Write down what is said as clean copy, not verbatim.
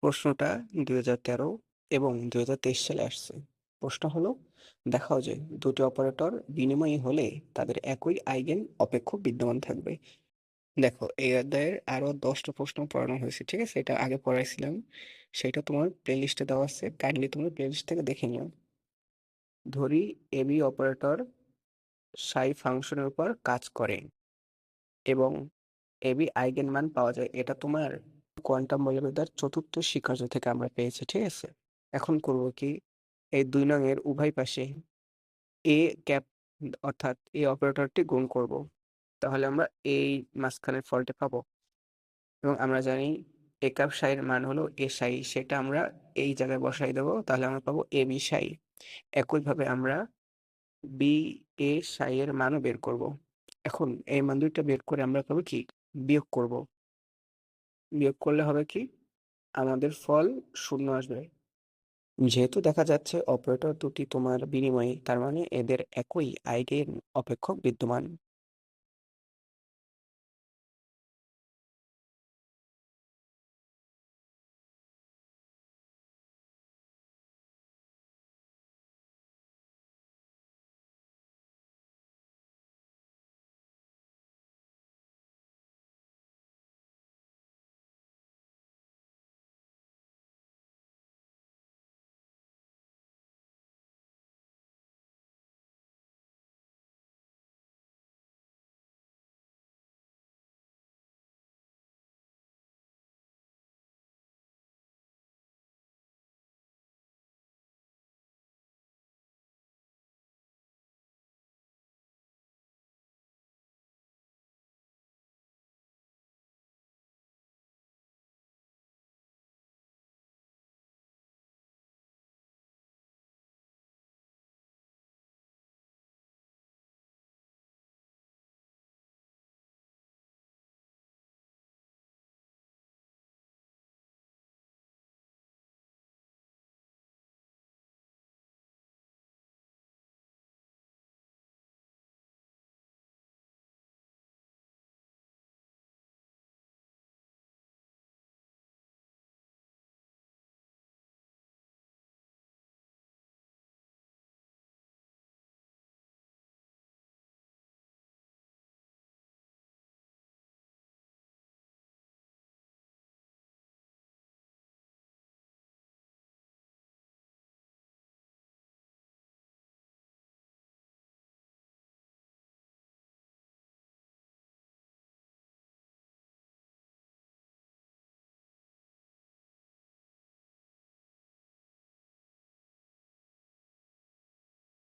প্রশ্নটা 2013 এবং 2023 সালে আসছে। প্রশ্ন হলো, দেখাও যে দুটি অপারেটর বিনিময়ী হলে তাদের একই আইগেন অপেক্ষক বিদ্যমান থাকবে। দেখো, এই অধ্যায়ের আরো 10টা প্রশ্ন পড়ানো হয়েছে, ঠিক আছে? এটা আগে পড়াইছিলাম, সেটা তোমার প্লেলিস্টে দেওয়া আছে, কাইন্ডলি তোমরা প্লেলিস্ট থেকে দেখে নিও। ধরি এবি অপারেটর সাই ফাংশনের উপর কাজ করে এবং এবি আইগেন মান পাওয়া যায়। এটা তোমার কোয়ান্টাম বলবিদ্যার চতুর্থ শিক্ষার্থ থেকে আমরা পেয়েছি, ঠিক আছে? এখন করব কি, এই 2 নং এর উভয় পাশে এ ক্যাপ অর্থাৎ এই অপারেটরটি গুণ করব। তাহলে আমরা এই মাঝখানের ফলটা পাবো এবং আমরা জানি এ কাপ সাইয়ের মান হলো এ সাই, সেটা আমরা এই জায়গায় বসাই দেবো, তাহলে আমরা পাবো এ বি সাই। একইভাবে আমরা বি এ সাই এর মানও বের করব। এখন এই মান দুইটা বের করে আমরা পাবো কি, বিয়োগ করব। বিয়োগ করলে হবে কি, আমাদের ফল শূন্য আসবে। যেহেতু দেখা যাচ্ছে অপারেটর দুটি তোমার বিনিময়ে, তার মানে এদের একই আইগেন অপেক্ষক বিদ্যমান।